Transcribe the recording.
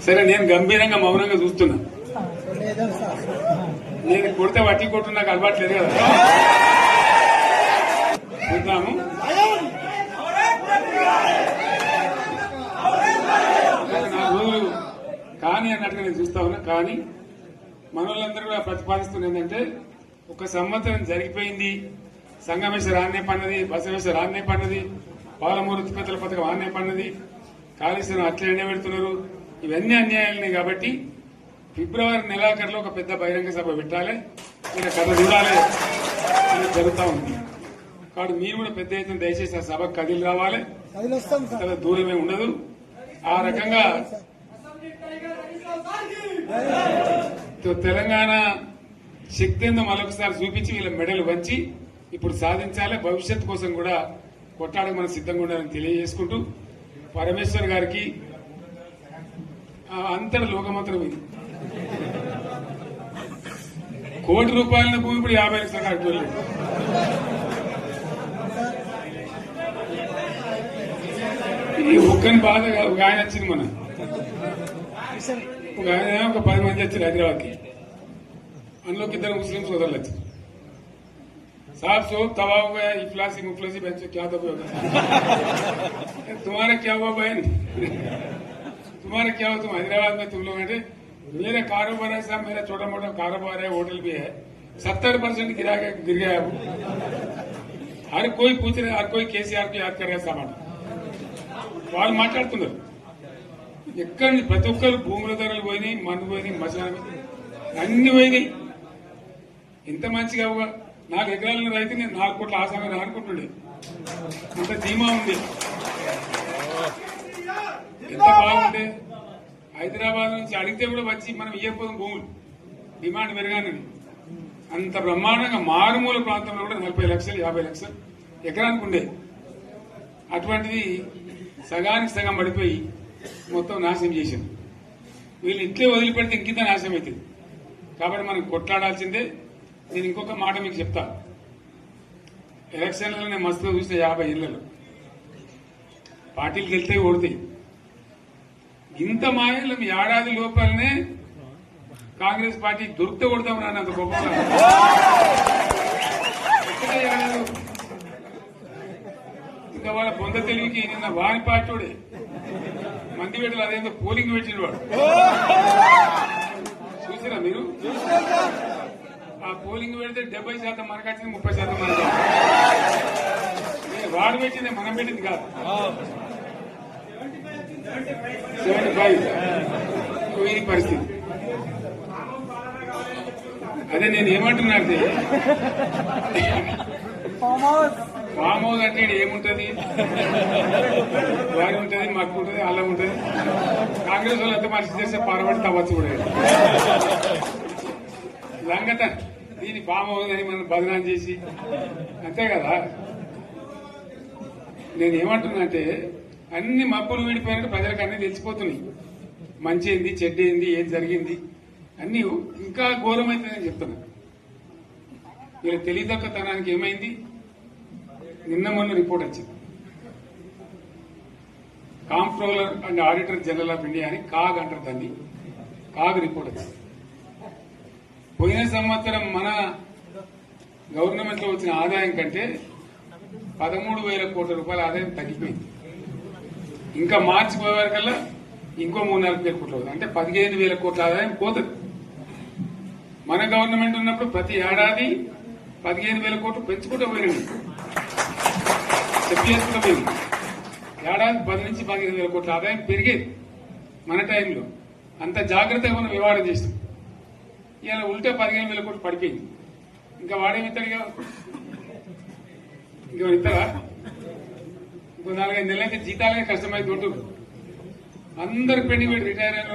సరే నేను గంభీరంగా మౌనంగా చూస్తున్నా. నేను కొడితే వట్టి కొట్టు నాకు అలవాట్లేదు కదా. చూద్దాము. నా రోజులు కానీ అన్నట్టుగా నేను చూస్తా ఉన్నా. కానీ మనోళ్ళందరూ కూడా ప్రతిపాదిస్తుంది ఏంటంటే, ఒక సంవత్సరం జరిగిపోయింది, సంగమేశ్వర ఆన్నే పన్నది, బసవేశ్వర ఆన్నే పన్నది, పాలమూరు ఉత్పత్తుల పథకం ఆన్నే పన్నది, కాళేశ్వరం అట్లనే పెడుతున్నారు. ఇవన్నీ అన్యాయాలని కాబట్టి ఫిబ్రవరి నెలాఖరులో ఒక పెద్ద బహిరంగ సభ పెట్టాలి, మీరు కథ చూడాలి అని జరుగుతూ ఉంది. కాబట్టి మీరు కూడా పెద్ద ఎత్తున దయచేసి ఆ సభకు కదిలి రావాలి. చాలా దూరమే ఉండదు. ఆ రకంగా తెలంగాణ శక్తి ఏందో మరొకసారి చూపించి వీళ్ళ మెడలు వంచి ఇప్పుడు సాధించాలి. భవిష్యత్ కోసం కూడా కొట్లాడక మనం సిద్ధంగా ఉండాలని తెలియజేసుకుంటూ, పరమేశ్వర్ గారికి అంతటి లోకమంత్రం ఇది. కోటి రూపాయల భూమి ఇప్పుడు 50 లక్షల కట్టుకోలేదు. ఈ ఒక్కని బాధ ఒక ఆయన వచ్చింది, మన ఒక ఆయన ఒక 10 మంది వచ్చారు హైదరాబాద్కి. అందులోకి 2 ముస్లిం సోదరులు వచ్చారు. साहब सो तबाह हो गया, इफलासी मुफलसी बच्चे क्या दबे हो गए. तुम्हारा क्या हुआ बहन, तुम्हारा क्या हुआ, तुम हैदराबाद में तुम लोग हैं. मेरा कारोबार है साहब, मेरा छोटा मोटा कारोबार है, होटल भी है. 70% गिर गया है. हर कोई पूछ रहे, हर कोई केसीआर को याद कर रहे सामान. వాళ్ళు మాట్లాడుతున్నారు. ఎక్కడి ప్రతి ఒక్కరు భూముల ధరలు పోయినాయి, మందు పోయినాయి, మసాలా అన్ని పోయినాయి. ఇంత మంచిగా 4 ఎకరాల రైతు నేను 4 కోట్ల ఆసామని అనుకుంటుండే. అంత ధీమా ఉంది. ఎంత బాగుంటే హైదరాబాద్ నుంచి అడిగితే కూడా వచ్చి మనం ఇయ్యకపోదాం భూములు, డిమాండ్ పెరగానని. అంత బ్రహ్మాండంగా మారుమూల ప్రాంతంలో కూడా 40 లక్షలు 50 లక్షలు ఎకరానికి ఉండే. అటువంటిది సగానికి సగం పడిపోయి మొత్తం నాశనం చేశారు. వీళ్ళు ఇట్లే వదిలిపెడితే ఇంకింత నాశనం అవుతుంది. కాబట్టి మనం కొట్లాడాల్సిందే. నేను ఇంకొక మాట మీకు చెప్తా. ఎలక్షన్లలో నేను మస్తుగా చూసిన 50 ఏళ్లలో పార్టీలు గెలితే ఓడితాయి. ఇంత మాయలు ఏడాది లోపలనే కాంగ్రెస్ పార్టీ దొరికితే కొడతాం రాని అంత గొప్ప. ఇంకా వాళ్ళ పొంద తెలివికి నిన్న వారి పార్టీడే మంది పెట్టాలి. అదేందో పోలింగ్ పెట్టిన వాడు చూసిరా మీరు. ఆ పోలింగ్ పెడితే 70% మనకు వచ్చింది, 30% మనకి. వాడు పెట్టింది మనం పెట్టింది కాదు. 75 ఇది పరిస్థితి. అదే నేను ఏమంటున్నా అంటే, ఫామ్ హౌస్ అంటే ఏముంటది, వారి ఉంటది, మాకు ఉంటది, అలా ఉంటది. కాంగ్రెస్ వాళ్ళు ఎంత మనిషి చేస్తే పారబడి తవ్వచ్చు కూడా లంగత. దీన్ని ఫామ్ హౌస్ అని మనం బదనాం చేసి అంతే కదా. నేను ఏమంటున్నా అంటే, అన్ని మబ్బులు విడిపోయినట్టు ప్రజలకు అన్ని తెలిసిపోతున్నాయి. మంచి ఏంది, చెడ్డ ఏంది, ఏం జరిగింది అన్ని ఇంకా ఘోరమైందని చెప్తున్నా. వీళ్ళ తెలియదక్కతనానికి ఏమైంది, నిన్న మొన్న రిపోర్ట్ వచ్చింది. Comptroller and auditor general of India అని కాగ్ అంటారు దాన్ని. కాగ్ రిపోర్ట్ వచ్చింది. పోయిన సంవత్సరం మన గవర్నమెంట్ లో వచ్చిన ఆదాయం కంటే 13,000 కోట్ల రూపాయల ఆదాయం తగ్గిపోయింది. ఇంకా మార్చి పోయే వరకల్లా ఇంకో 3-4 కోట్ల అవుతుంది. అంటే 15,000 కోట్ల ఆదాయం పోతుంది. మన గవర్నమెంట్ ఉన్నప్పుడు ప్రతి ఏడాది 15,000 కోట్లు పెంచుకుంటూ పోయింది, చెప్పేసుకుంటూ పోయింది. ఏడాది 10 నుంచి 15,000 కోట్ల ఆదాయం పెరిగేది మన టైంలో. అంత జాగ్రత్తగా మనం వ్యవహారం చేస్తాం. ఇలా ఉల్టా 15,000 కోట్లు పడిపోయింది. ఇంకా వాడేమిస్తాడుగా, ఇంకా ఇస్తారా? ఇంకో 4-5 నెలలైతే జీతాలే కష్టమైంది. అందరు పెండింగ్ రిటైర్ అయిన